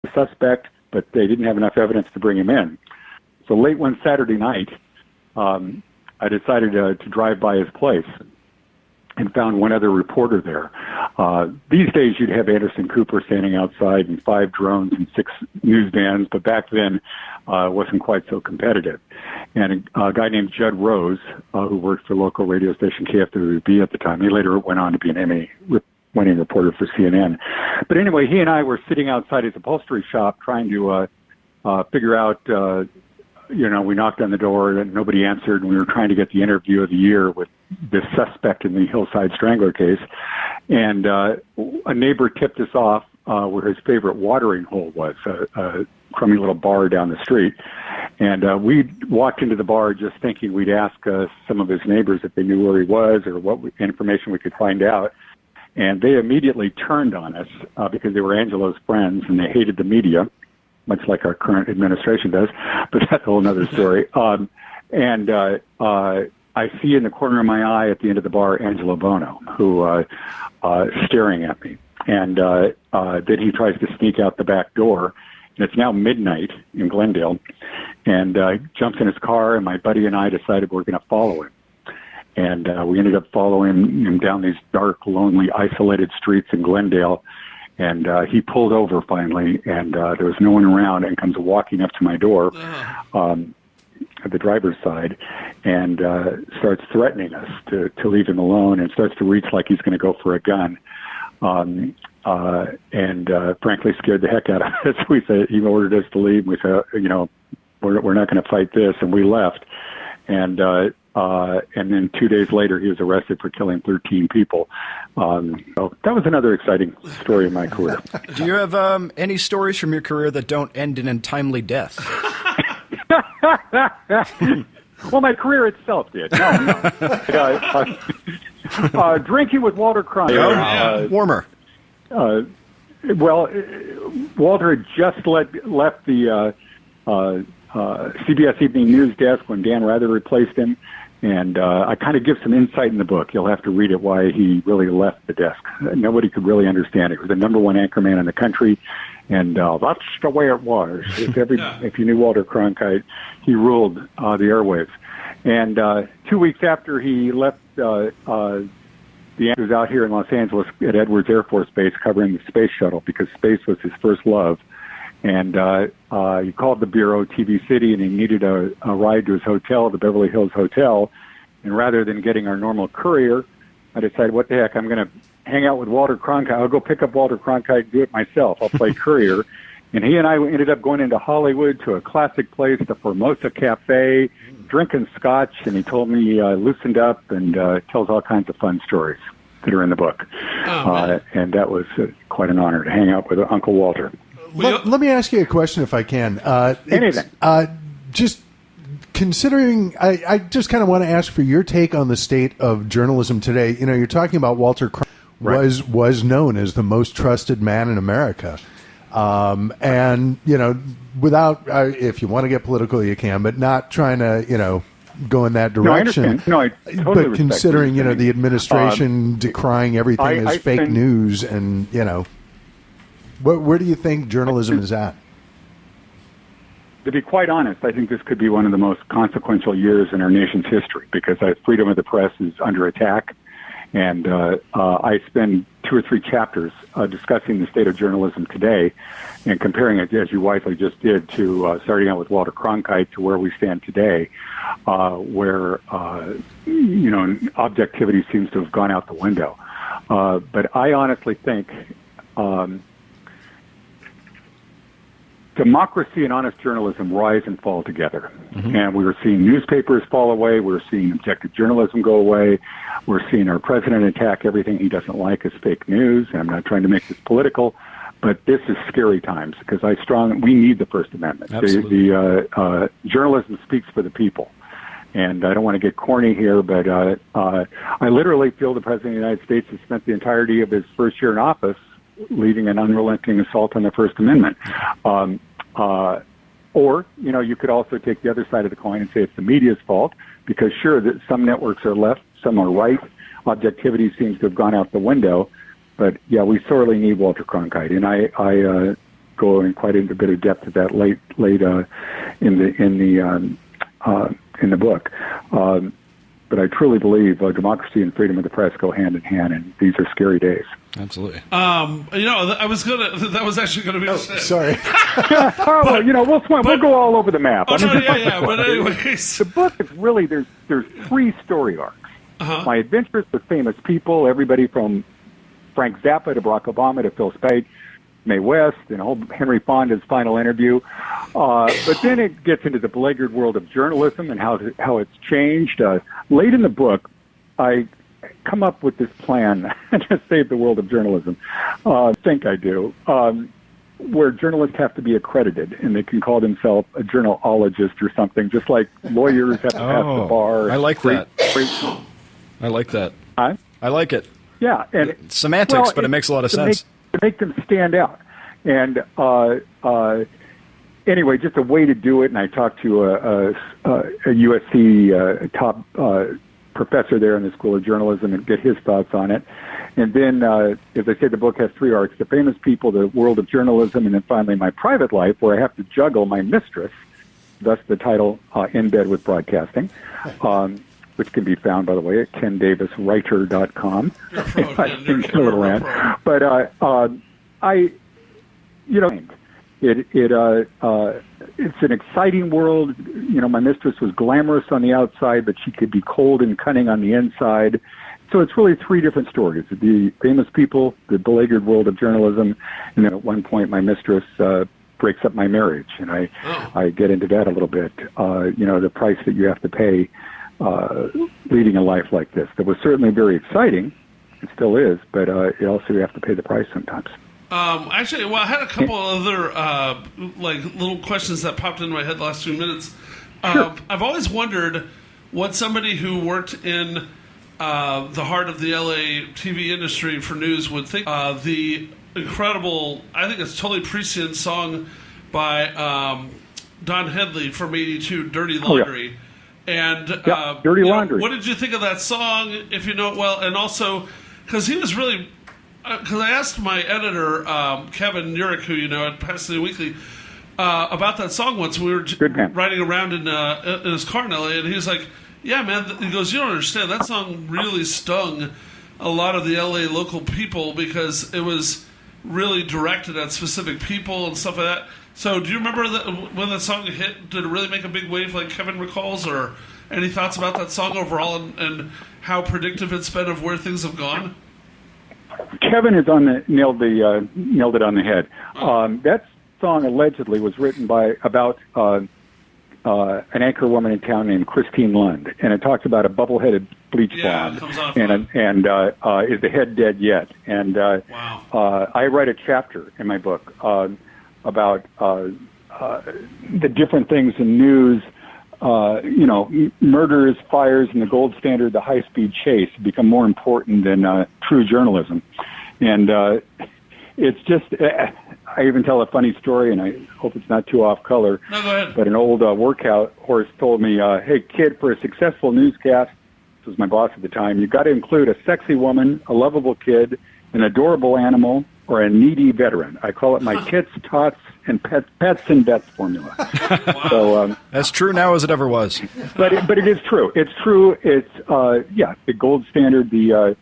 the suspect, but they didn't have enough evidence to bring him in. So late one Saturday night, I decided to drive by his place and found one other reporter there. These days, you'd have Anderson Cooper standing outside and 5 drones and 6 news vans, but back then, it wasn't quite so competitive. And a guy named Judd Rose, who worked for local radio station KFWB at the time, he later went on to be an Emmy-winning reporter for CNN. But anyway, he and I were sitting outside his upholstery shop trying to figure out, we knocked on the door and nobody answered, and we were trying to get the interview of the year with this suspect in the Hillside Strangler case. And a neighbor tipped us off where his favorite watering hole was, a crummy little bar down the street. And we walked into the bar just thinking we'd ask some of his neighbors if they knew where he was or what information we could find out. And they immediately turned on us because they were Angelo's friends and they hated the media, much like our current administration does, but that's a whole other story. I see in the corner of my eye at the end of the bar Angelo Bono, who staring at me. And then he tries to sneak out the back door. And it's now midnight in Glendale. And jumps in his car, and my buddy and I decided we're going to follow him. And we ended up following him down these dark, lonely, isolated streets in Glendale. And he pulled over finally, and there was no one around, and comes walking up to my door at the driver's side and starts threatening us to leave him alone, and starts to reach like he's going to go for a gun. And frankly scared the heck out of us. We said, he ordered us to leave. We said, we're not going to fight this, and we left. And then 2 days later, he was arrested for killing 13 people. So that was another exciting story in my career. Do you have any stories from your career that don't end in an untimely death? Well, my career itself did. No. Drinking with Walter Cronkite. Warmer. Walter had just left the CBS Evening News desk when Dan Rather replaced him. And I kind of give some insight in the book. You'll have to read it why he really left the desk. Nobody could really understand it. He was the number one anchorman in the country, and that's the way it was. If you knew Walter Cronkite, he ruled the airwaves. And 2 weeks after he left, the anchor was out here in Los Angeles at Edwards Air Force Base covering the space shuttle because space was his first love. And he called the Bureau, TV City, and he needed a ride to his hotel, the Beverly Hills Hotel. And rather than getting our normal courier, I decided, what the heck, I'm going to hang out with Walter Cronkite. I'll go pick up Walter Cronkite and do it myself. I'll play courier. And he and I ended up going into Hollywood to a classic place, the Formosa Cafe, drinking scotch. And he told me he loosened up and tells all kinds of fun stories that are in the book. And that was quite an honor to hang out with Uncle Walter. Let me ask you a question if I can. Anything. Just considering, I just kind of want to ask for your take on the state of journalism today. You're talking about Walter Cronkite was known as the most trusted man in America. And, without, if you want to get political, you can, but not trying to, go in that direction. No, I totally but considering, the administration decrying everything as fake news and, where do you think journalism is at? To be quite honest, I think this could be one of the most consequential years in our nation's history because freedom of the press is under attack. And I spend 2 or 3 chapters discussing the state of journalism today and comparing it, as you wisely just did, to starting out with Walter Cronkite to where we stand today, where, objectivity seems to have gone out the window. But I honestly think democracy and honest journalism rise and fall together. Mm-hmm. And we were seeing newspapers fall away. We're seeing objective journalism go away. We're seeing our president attack everything he doesn't like as fake news. And I'm not trying to make this political, but this is scary times because we need the First Amendment. The journalism speaks for the people. And I don't want to get corny here, but I literally feel the President of the United States has spent the entirety of his first year in office leading an unrelenting assault on the First Amendment. Or, you could also take the other side of the coin and say it's the media's fault because, sure, that some networks are left, some are right. Objectivity seems to have gone out the window. But, yeah, we sorely need Walter Cronkite. And go in quite a bit of depth at that late in the book. But I truly believe democracy and freedom of the press go hand in hand, and these are scary days. Absolutely. That was actually gonna be. Sorry. We'll go all over the map. But anyways, the book is really there's 3 story arcs. My adventures with famous people, everybody from Frank Zappa to Barack Obama to Phil Spade, Mae West, and Henry Fonda's final interview. But then it gets into the beleaguered world of journalism and how it's changed. Late in the book, I come up with this plan to save the world of journalism. I think I do. Where journalists have to be accredited, and they can call themselves a journalologist or something, just like lawyers have to pass the bar. I like that. I like that. Huh? I like it. Yeah, and it's semantics, but it makes a lot of sense. To make them stand out. And anyway, just a way to do it. And I talked to a USC top professor there in the School of Journalism and get his thoughts on it. And then, as I said, the book has 3 arcs: the famous people, the world of journalism, and then finally my private life, where I have to juggle my mistress, thus the title, In Bed with Broadcasting, which can be found, by the way, at kendaviswriter.com. But it's an exciting world. My mistress was glamorous on the outside, but she could be cold and cunning on the inside. So it's really 3 different stories: the famous people, the beleaguered world of journalism, and then at one point my mistress breaks up my marriage, and I get into that a little bit. The price that you have to pay leading a life like this. That was certainly very exciting. It still is, but also you have to pay the price sometimes. I had a couple other little questions that popped into my head the last few minutes. Sure. I've always wondered what somebody who worked in the heart of the LA TV industry for news would think. The incredible, I think it's totally prescient song by Don Henley from '82, "Dirty Laundry." And Dirty Laundry. What did you think of that song, if you know it well? And also, because he was really, because I asked my editor, Kevin Nurek, who you know at Pasadena Weekly, about that song once. We were riding around in his car in LA, and he was like, "Yeah, man," he goes, "You don't understand. That song really stung a lot of the LA local people because it was really directed at specific people and stuff like that." So do you remember when that song hit, did it really make a big wave like Kevin recalls, or any thoughts about that song overall and how predictive it's been of where things have gone? Kevin has nailed it on the head. That song allegedly was written about an anchor woman in town named Christine Lund, and it talks about a bubble-headed bleach blonde, and is the head dead yet? And wow. I write a chapter in my book about the different things in news, murders, fires, and the gold standard, the high-speed chase, become more important than true journalism. And it's just, I even tell a funny story, and I hope it's not too off color. No, go ahead. But an old workout horse told me, "Hey, kid, for a successful newscast," this was my boss at the time, "you've got to include a sexy woman, a lovable kid, an adorable animal, or a needy veteran. I call it my tits, tots, and pets and vets formula." Wow. So as true now as it ever was. But it is true. It's true. It's the gold standard, the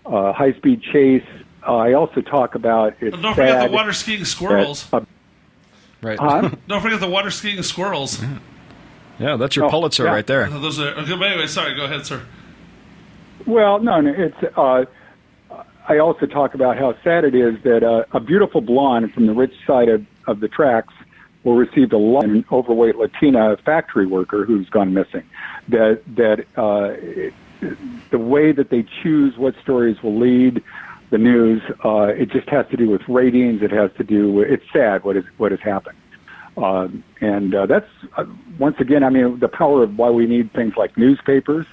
high-speed chase. I also talk about it's. Don't forget the water skiing squirrels. Right. Don't forget the water skiing squirrels. Yeah, that's your Pulitzer right there. Those are okay. But anyway, sorry. Go ahead, sir. Well, no, it's. I also talk about how sad it is that a beautiful blonde from the rich side of the tracks will receive a lot, an overweight Latina factory worker who's gone missing. That the way that they choose what stories will lead the news, it just has to do with ratings. It has to do with, it's sad what has happened. And that's, once again, I mean, the power of why we need things like newspapers.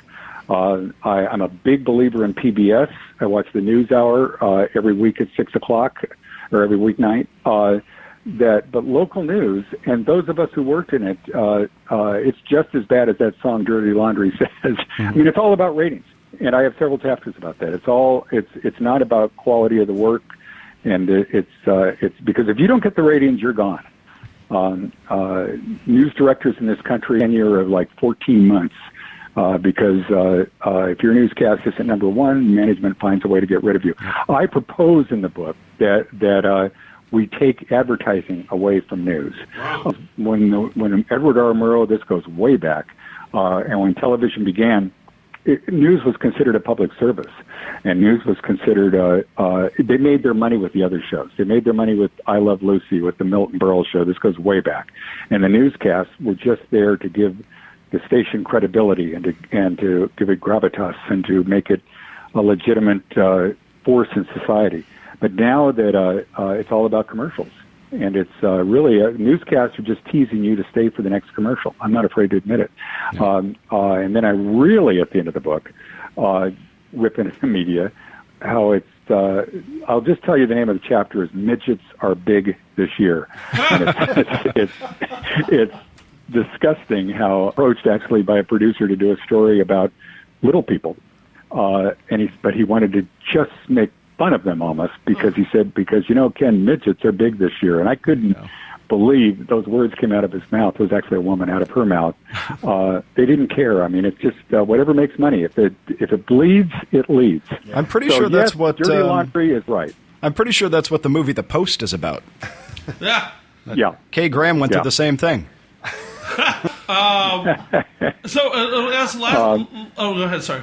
I'm a big believer in PBS. I watch the NewsHour every week at 6 o'clock, or every weeknight. But local news, and those of us who worked in it, it's just as bad as that song "Dirty Laundry" says. Mm-hmm. I mean, it's all about ratings, and I have several chapters about that. It's not about quality of the work. and it's because if you don't get the ratings, you're gone. News directors in this country tenure of like 14 months. Because if your newscast isn't number one, management finds a way to get rid of you. I propose in the book that we take advertising away from news. Wow. When Edward R. Murrow, this goes way back, and when television began, news was considered a public service, and news was considered. They made their money with the other shows. They made their money with I Love Lucy, with the Milton Berle show. This goes way back, and the newscasts were just there to give the station credibility and to give it gravitas and to make it a legitimate force in society. But now that it's all about commercials, and it's really newscasts are just teasing you to stay for the next commercial. I'm not afraid to admit it. Yeah. And then I really, at the end of the book, rip into the media how it's. I'll just tell you the name of the chapter is "Midgets Are Big This Year." And it's disgusting how approached actually by a producer to do a story about little people, but he wanted to just make fun of them almost because he said, Ken, midgets are big this year, and I couldn't believe those words came out of his mouth. It was actually a woman out of her mouth. They didn't care. I mean, it's just whatever makes money. If it bleeds, it leads. Yeah. I'm pretty sure that's what Dirty Laundry is right. I'm pretty sure that's what the movie The Post is about. Yeah. Yeah. Kay Graham went through the same thing. As last, go ahead. Sorry.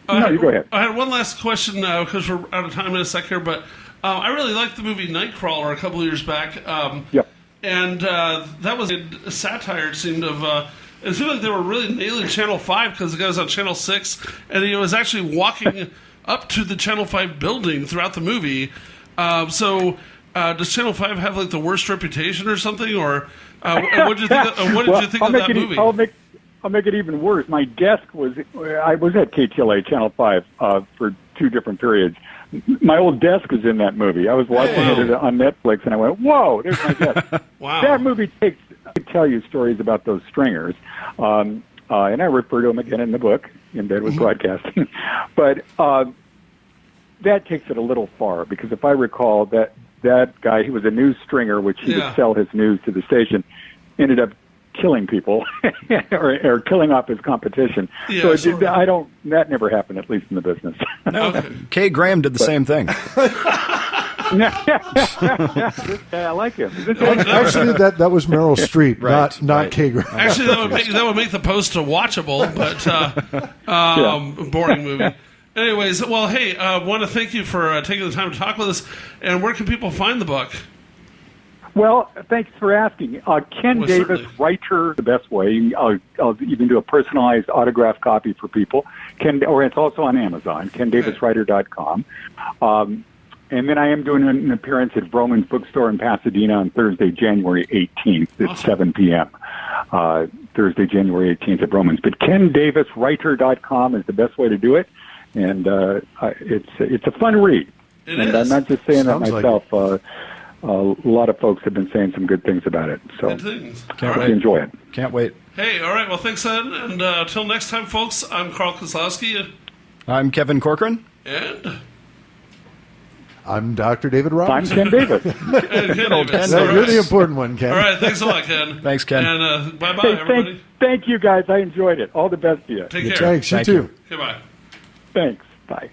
No, you go ahead. I had one last question because we're out of time in a sec here, but I really liked the movie Nightcrawler a couple of years back. And that was a satire. It seemed like they were really nailing Channel 5 because the guy was on Channel 6, and he was actually walking up to the Channel 5 building throughout the movie. So does Channel 5 have like the worst reputation or something, or what did you think? What did you think of that movie? I'll make it even worse. My desk I was at KTLA Channel 5 for 2 different periods. My old desk was in that movie. I was watching it on Netflix, and I went, "Whoa, there's my desk." Wow. That movie I could tell you stories about those stringers, and I refer to them again in the book, In Bed with Broadcasting. But that takes it a little far, because if I recall, that guy, he was a news stringer, which he would sell his news to the station, ended up killing people or killing off his competition. Yeah, so that never happened, at least in the business. No, Kay Graham did the same thing. I like him. Actually, that was Meryl Streep, not Kay Graham. Actually, that would make the Post a watchable, but boring movie. Anyways, well, hey, I want to thank you for taking the time to talk with us. And where can people find the book? Well, thanks for asking. Ken Davis, writer, the best way. I'll even do a personalized autograph copy for people. Or it's also on Amazon, KenDavisWriter.com. And then I am doing an appearance at Vroman's Bookstore in Pasadena on Thursday, January 18th at 7 p.m. Thursday, January 18th at Vroman's. But KenDavisWriter.com is the best way to do it. And it's a fun read. I'm not just saying that myself. A lot of folks have been saying some good things about it, so enjoy it. Can't wait. Hey, all right. Well, thanks, Ed. And until next time, folks, I'm Carl Kozlowski. I'm Kevin Corcoran. And I'm Dr. David Robinson. I'm Ken Davis. You're the important one, Ken. All right. Thanks a lot, Ken. Thanks, Ken. And bye-bye, everybody. Thank you, guys. I enjoyed it. All the best to you. Take care. Thanks. You too. Goodbye. Thanks. Bye.